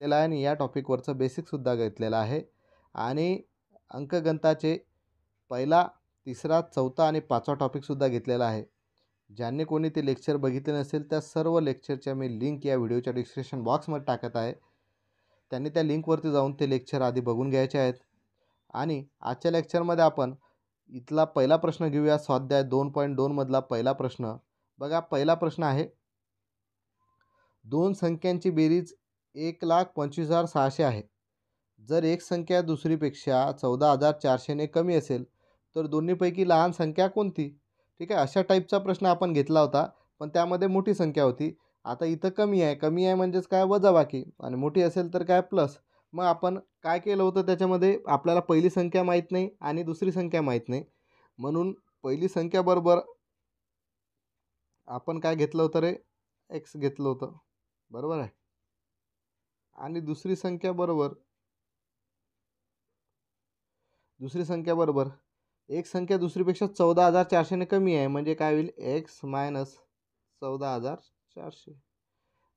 आहे आणि या टॉपिकवरचं बेसिकसुद्धा घेतलेलं आहे आणि अंकगणिताचे पहिला, तिसरा, चौथा आणि पाचवा टॉपिकसुद्धा घेतलेला आहे. ज्यांनी कोणी ते लेक्चर बघितले नसेल त्या सर्व लेक्चरच्या मी लिंक या व्हिडिओच्या डिस्क्रिप्शन बॉक्समध्ये टाकत आहे. त्यांनी त्या लिंकवरती जाऊन ते लेक्चर आधी बघून घ्यायचे आहेत. आणि आजच्या लेक्चरमध्ये आपण इथला पहिला प्रश्न घेऊया. स्वाध्याय 2.2 मधला पहिला प्रश्न बघा. पहिला प्रश्न आहे, दोन संख्यांची बेरीज 1,25,600 आहे. जर एक संख्या दुसरीपेक्षा 14,400ने कमी असेल तर दोन्हीपैकी लहान संख्या कोणती? ठीक आहे, अशा टाईपचा प्रश्न आपण घेतला होता, पण त्यामध्ये मोठी संख्या होती. आता इथं कमी आहे. कमी आहे म्हणजेच काय, वजाबाकी, आणि मोठी असेल तर काय, प्लस. मग आपण काय केलं होतं, त्याच्यामध्ये आपल्याला पहिली संख्या माहीत नाही आणि दुसरी संख्या माहीत नाही, म्हणून पहिली संख्या बरोबर आपण काय घेतलं होतं रे, एक्स घेतलं होतं, बरोबर आहे. आणि दुसरी संख्या बरोबर एक संख्या दुसरीपेक्षा 14,400ने कमी आहे, म्हणजे काय होईल, एक्स मायनस 14,400,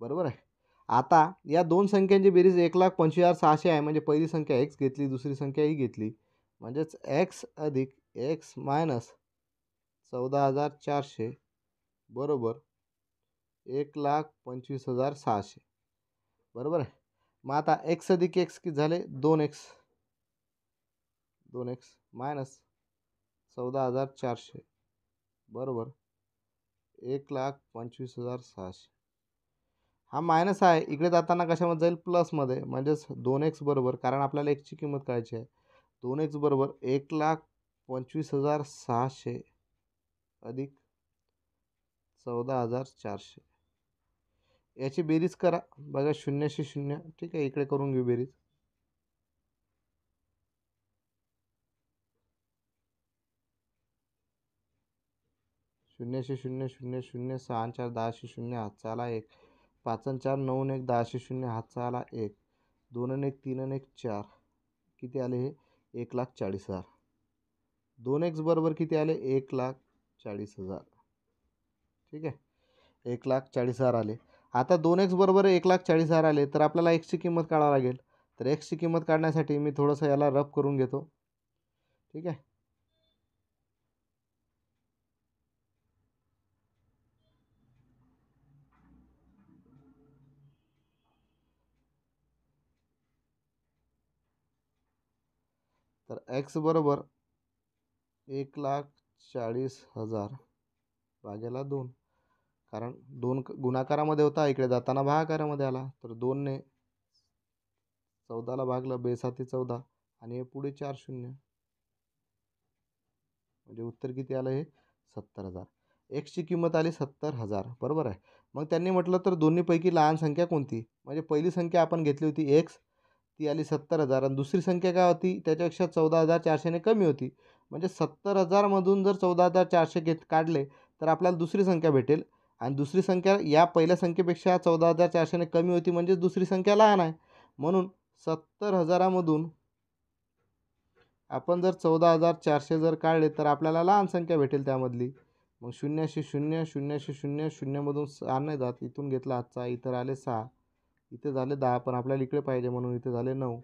बरोबर आहे. आता या दोन संख्यांची बेरीज 1,25,600 आहे, म्हणजे पहिली संख्या एक्स घेतली, दुसरी संख्या ही घेतली, म्हणजेच एक्स अधिक एक्स मायनस 14,400 बरोबर 1,25,600, बरोबर आहे. मग आता एक्स अधिक एक्स किती झाले, 2x मायनस 14,400 बरोबर 1,25,600. हा मायनस आहे, इकडे जाताना कशामध्ये जाईल, प्लसमध्ये, म्हणजेच 2x बरोबर, कारण आपल्याला एक्सची किंमत काढायची आहे, 2x बरोबर 1,25,600 अधिक 14,400. याची बेरीज करा बघा, 0शी 0. ठीक आहे, इकडे करून घेऊ बेरीज. 0शी 0 0 0 6 4 10शी 0 हातचा आला 1, 5 4 9 1 10शी 0 हातचा आला 1, 2 1 3 1 4, किती आले हे, 1,40,000. 2x बरोबर किती आले, 1,40,000. ठीक आहे, 1,40,000 आले. आता 2x बरोबर 1,40,000 आले, तर आपल्याला एक्सची किंमत काढावी लागेल. तर एक्सची किंमत काढण्यासाठी मी थोडंसं याला रफ करून घेतो. ठीक आहे, तर एक्स बरोबर 1,40,000 भागेला 2, कारण 2 गुणाकारामध्ये होता, इकडे जाताना भागाकारामध्ये आला, तर 2ने 14ला भागलं, 2 14 आणि हे पुढे 4 शून्य, म्हणजे उत्तर किती आलं, हे 70,000. एक्सची किंमत आली 70,000, बरोबर आहे. मग त्यांनी म्हटलं तर दोन्हीपैकी लहान संख्या कोणती, म्हणजे पहिली संख्या आपण घेतली होती एक्स, ती आली 70,000, आणि दुसरी संख्या काय होती, त्याच्यापेक्षा 14,400ने कमी होती, म्हणजे 70,000मधून जर 14,400 काढले तर आपल्याला दुसरी संख्या भेटेल, आणि दुसरी संख्या या पहिल्या संख्येपेक्षा 14,400ने कमी होती, म्हणजे दुसरी संख्या लहान आहे, म्हणून 70,000मधून आपण जर 14,400 जर काढले तर आपल्याला लहान संख्या भेटेल त्यामधली. मग 0शी 0 0शी 0 0मधून 6 नाही जात, इथून घेतला हातचा, इथं आले 6, इथे झाले 10, पण आपल्याला इकडे पाहिजे म्हणून इथे झाले 9,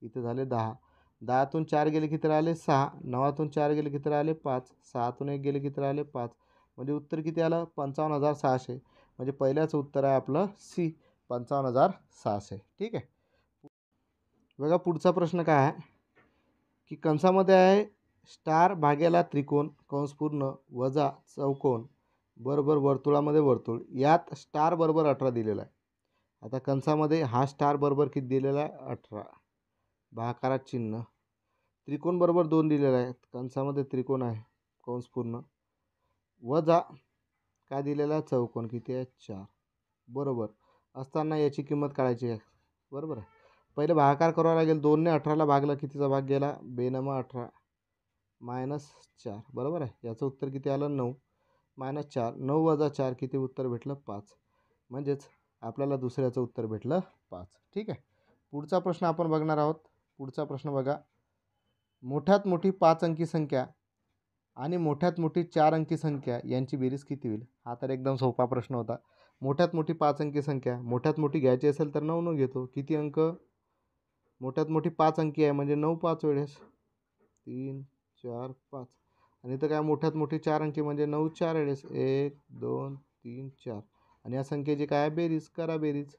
इथे झाले 10. 10तून 4 गेले किती राहिले, 6. 9तून 4 गेले किती राहिले, 5. 6तून 1 गेले किती राहिले, 5. म्हणजे उत्तर किती आलं, 55,600. म्हणजे पहिल्याचं उत्तर आहे आपलं सी, 55,600. ठीक आहे, बघा पुढचा प्रश्न काय आहे, की कंसामध्ये आहे स्टार भाग्याला त्रिकोण कंस पूर्ण वजा चौकोन बरोबर वर्तुळामध्ये वर्तुळ, यात स्टार बरोबर 18 दिलेला आहे. आता कंसामध्ये हा स्टार बरोबर किती दिलेला आहे, 18, भाकारात चिन्ह, त्रिकोण बरोबर 2 दिलेला आहे, कंसामध्ये त्रिकोण आहे कंस पूर्ण, वजा काय दिलेला आहे, चौकोन किती आहे, 4, बरोबर असताना याची किंमत काढायची आहे, बरोबर आहे. पहिले भागाकार करावा लागेल, 2ने 18ला भागलं, कितीचा भाग गेला, 2 18 मायनस 4, बरोबर आहे. याचं उत्तर किती आलं, 9 मायनस 4, 9 वजा 4 किती उत्तर भेटलं, 5, म्हणजेच आपल्याला दुसऱ्याचं उत्तर भेटलं 5. ठीक आहे, पुढचा प्रश्न आपण बघणार आहोत. पुढचा प्रश्न बघा, मोठ्यात मोठी 5 अंकी संख्या आणि मोठ्यात मोठी 4 अंकी संख्या यांची बेरीज किती होईल. हा तर एकदम सोपा प्रश्न होता. मोठ्यात मोठी 5 अंकी संख्या, मोठ्यात मोठी घ्यायची असेल तर 9 घेतो. किती अंक? मोठ्यात मोठी 5 अंकी आहे म्हणजे 9 5 वेळेस. 3 4 5 आणि इथं काय मोठ्यात मोठी 4 अंकी म्हणजे 9 4 वेळेस. 1 2 3 4 आणि या संख्येची काय आहे? बेरीज. करा बेरीज.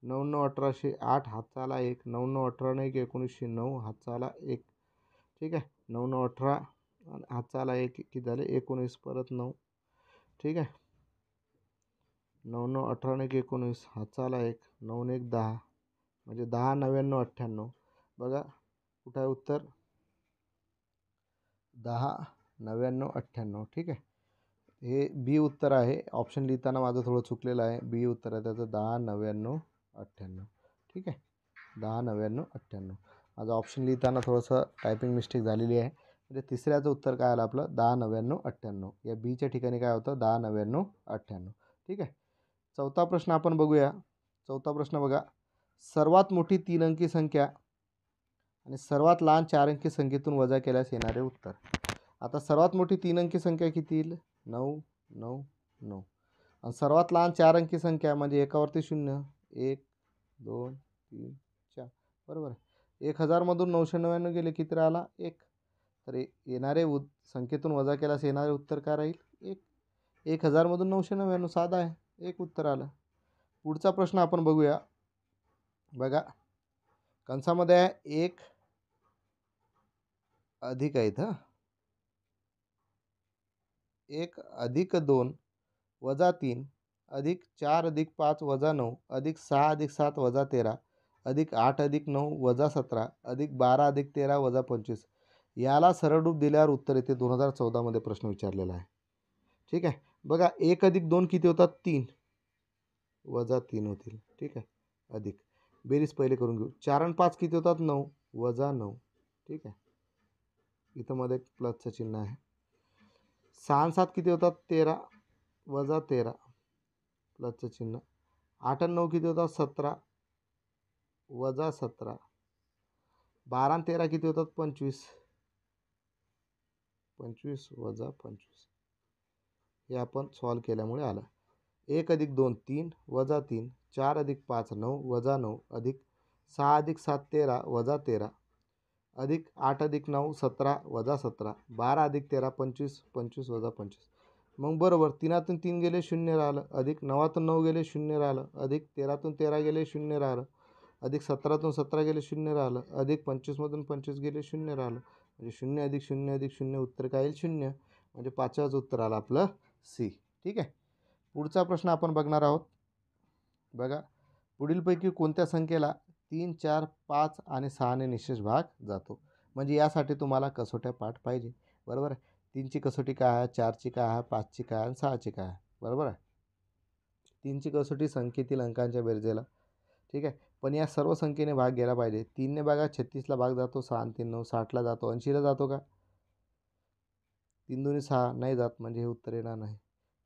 9 9 1800 8 हातचा आला 1. 9 9 18 नाही की 1900 9 हातचा आला 1. ठीक आहे. 9 9 18 हातचा आला 1 किती झाले? 19 परत 9. ठीक आहे. 9 9 18 नाही की 19 हातचा आला 1. 9 1 10 म्हणजे 10 99 98. बघा कुठं आहे उत्तर? 10 99 98. ठीक आहे. हे बी उत्तर आहे. ऑप्शन लिहिताना माझं थोडं चुकलेलं आहे. बी उत्तर आहे त्याचं 10 99 98. ठीक आहे. 10 99 98. माझं ऑप्शन लिहिताना थोडंसं टायपिंग मिस्टेक झालेली आहे. म्हणजे तिसऱ्याचं उत्तर काय आलं आपलं? 10 99 98. या बीच्या ठिकाणी काय होतं? 10 99 98. ठीक आहे. चौथा प्रश्न आपण बघूया. चौथा प्रश्न बघा. सर्वात मोठी 3 अंकी संख्या आणि सर्वात लहान 4 अंकी संख्येतून वजा केल्यास येणारे उत्तर. आता सर्वात मोठी 3 अंकी संख्या किती येईल? 9 9 9 आणि सर्वात लहान 4 अंकी संख्या म्हणजे एकावरती 0 1 2 3 4 बरोबर आहे. 1000मधून 999 गेले किती राहिला? 1. तर येणारे संख्येतून वजा केल्यास येणारे उत्तर काय राहील? 1. 1000मधून 999 साधा आहे. 1 उत्तर आलं. पुढचा प्रश्न आपण बघूया. बघा कंसामध्ये आहे 1 अधिक आहे इथं 1 अधिक 2 वजा 3 अधिक 4 अधिक 5 वजा 9 अधिक 6 अधिक 7 वजा 13 अधिक 8 अधिक 9 वजा 17 अधिक 12 अधिक 13 वजा 25. याला सरळ रूप दिल्यावर उत्तर येते. 2014मध्ये प्रश्न विचारलेला आहे. ठीक आहे. बघा 1 अधिक 2 किती होतात? 3 वजा 3 होतील. ठीक आहे. अधिक बेरीज पहिले करून घेऊ. 4 आणि 5 किती होतात? 9 वजा 9. ठीक आहे. इथं मध्ये प्लसचं चिन्ह आहे. 6 आणि 7 किती होतात? 13 वजा 13 प्लसचं चिन्ह. 8 आणि 9 किती होतात? 17 वजा 17. 12 आणि 13 किती होतात? 25 25 वजा 25. हे आपण सॉल्व केल्यामुळे आलं. 1 अधिक 2 3 वजा 3 4 अधिक 5 9 वजा 9 अधिक 6 अधिक 7 13 वजा 13 अधिक 8 अधिक 9 17 वजा 17 12 अधिक 13 25 25 वजा 25. मग बरोबर 3तून 3 गेले 0 राहिलं अधिक 9तून 9 गेले 0 राहिलं अधिक 13तून 13 गेले 0 राहिलं अधिक 17तून 17 गेले 0 राहिलं अधिक 25मधून 25 गेले 0 राहिलं म्हणजे 0 अधिक 0 अधिक 0 उत्तर काय येईल? 0. म्हणजे 5वाचं उत्तर आलं आपलं सी. ठीक आहे. पुढचा प्रश्न आपण बघणार आहोत. बघा पुढीलपैकी कोणत्या संख्येला 3 4 5 आणि 6ने निशेष भाग जातो? म्हणजे यासाठी तुम्हाला कसोट्या पाठ पाहिजे. बरोबर आहे. 3ची कसोटी काय आहे? 4ची काय आहे? 5ची काय आहे? आणि 6ची काय आहे? बरोबर आहे. 3ची कसोटी संख्येतील अंकांच्या बेरजेला. ठीक आहे. पण या सर्व संख्येने भाग गेला पाहिजे. 3ने बघा 36ला भाग जातो. 6 आणि 3 9 60ला जातो. 80ला जातो का? 3 दुनी 6 नाही जात म्हणजे हे उत्तर येणार नाही.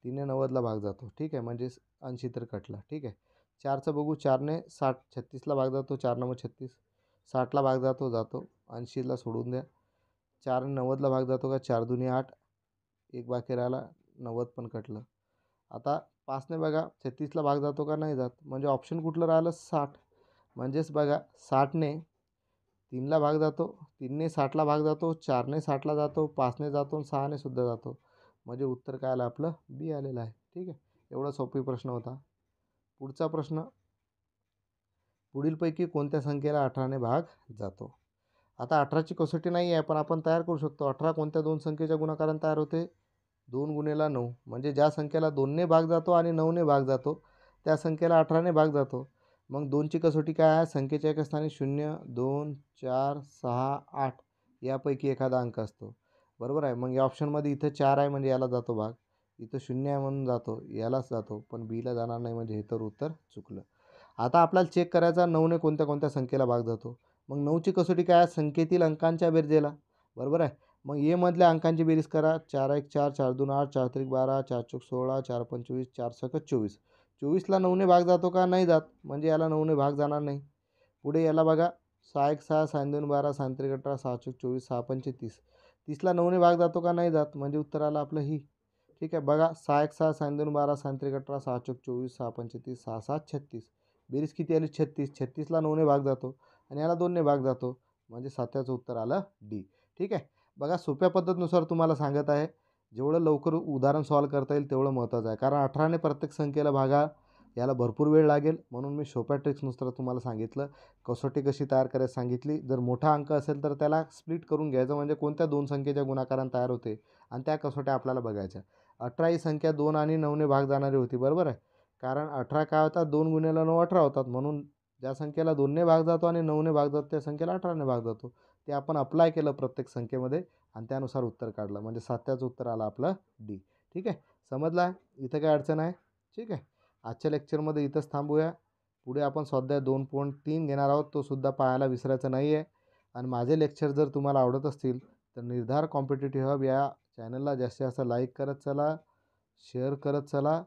3ने 90ला भाग जातो. ठीक आहे. म्हणजे 80 तर कटला. ठीक आहे. 4चं बघू. 4ने 60 36ला भाग जातो. 4 9 36 60ला भाग जातो 80ला सोडून द्या. 4ने 90ला भाग जातो का? 4 दुनी 8 एक बाकी राहिला 90 पण कटलं. आता 5ने बघा 36ला भाग जातो का? नाही जात. म्हणजे ऑप्शन कुठलं राहिलं? 60. म्हणजेच बघा 60ने 3ला भाग जातो 3ने 60ला भाग जातो 4ने 60ला जातो 5ने जातो 6ने सुद्धा जातो. म्हणजे उत्तर काय आलं आपलं? बी आलेलं आहे. ठीक आहे. एवढा सोपी प्रश्न होता. पुढचा प्रश्न. पुढीलपैकी कोणत्या संख्येला 18ने भाग जातो? आता 18ची कसोटी नाही आहे पण आपण तयार करू शकतो. 18 कोणत्या दोन संख्येच्या गुणाकाराने तयार होते? 2 गुणिले 9 म्हणजे ज्या संख्येला 2ने भाग जातो आणि 9ने भाग जातो त्या संख्येला 18ने भाग जातो. मग 2ची कसोटी काय आहे? संख्येच्या एका स्थानी 0 2 4 6 8 यापैकी एखादा अंक असतो. बरोबर आहे. मग या ऑप्शनमध्ये इथं 4 आहे म्हणजे याला जातो भाग. इथं 0 आहे म्हणून जातो यालाच जातो पण बीला जाणार नाही म्हणजे हे तर उत्तर चुकलं. आता आपल्याला चेक करायचा 9ने कोणत्या कोणत्या संख्येला भाग जातो. मग 9ची कसोटी काय आहे? संख्येतील अंकांच्या बेरजेला. बरोबर आहे. मग ए मधल्या अंकांची बेरीज करा. 4 1 4 4 2 8 4 3 12 4 4 16 4 25 4 6 24. 24ला 9ने भाग जातो का? नाही जात म्हणजे याला 9ने भाग जाणार नाही. पुढे याला बघा 6 1 6 6 2 12 6 3 18 6 4 24 6 5 30. 30ला 9ने भाग जातो का? नाही जात म्हणजे उत्तर आलं आपलं ही. ठीक आहे. बघा 6 1 6 6 2 12 6 3 18 6 4 24 6 5 30 6 7 36. बेरीज किती आली 36. 36ला 9ने भाग जातो आणि याला 2ने भाग जातो. म्हणजे सात्याचं उत्तर आलं डी. ठीक आहे. बघा सोप्या पद्धतीनुसार तुम्हाला सांगत आहे. जेवढं लवकर उदाहरण सॉल्व्ह करता येईल तेवढं महत्त्वाचं आहे. कारण 18ने प्रत्येक संख्येला भागा याला भरपूर वेळ लागेल. म्हणून मी सोप्या ट्रिक्सनुसार तुम्हाला सांगितलं. कसोटी कशी तयार करायची सांगितली. जर मोठा अंक असेल तर त्याला स्प्लिट करून घ्यायचं म्हणजे कोणत्या 2 संख्येच्या गुणाकाराने तयार होते आणि त्या कसोट्या आपल्याला बघायच्या. 18 ही संख्या 2 आणि 9ने भाग जाणारी होती बरोबर आहे. कारण 18 काय होतात 2 गुणिले 9 18 होतात. म्हणून ज्या संख्येला 2ने भाग जातो आणि 9ने भाग जातो त्या संख्येला 18ने भाग जातो. ते आपण अप्लाय केलं प्रत्येक संख्येमध्ये आणि त्यानुसार उत्तर काढलं. म्हणजे सात्याचं उत्तर आलं आपलं डी. ठीक आहे. समजलं आहे? इथं काय अडचण आहे? ठीक आहे. आजच्या लेक्चरमध्ये इथंच थांबूया. पुढे आपण स्वाध्याय 2.3 घेणार आहोत. तो सुद्धा पाहायला विसरायचा नाही आहे. आणि माझे लेक्चर जर तुम्हाला आवडत असतील तर निर्धार कॉम्पिटिटिव्ह हब या चॅनलला जास्तीत जास्त लाईक करत चला, शेअर करत चला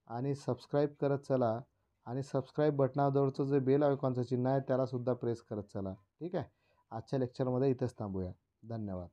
आणि सबस्क्राईब करत चला आणि सबस्क्राईब बटनाजवळचं जे बेल आयकॉनचं चिन्ह आहे त्यालासुद्धा प्रेस करत चला. ठीक आहे. आजच्या लेक्चरमध्ये इथंच थांबूया. धन्यवाद.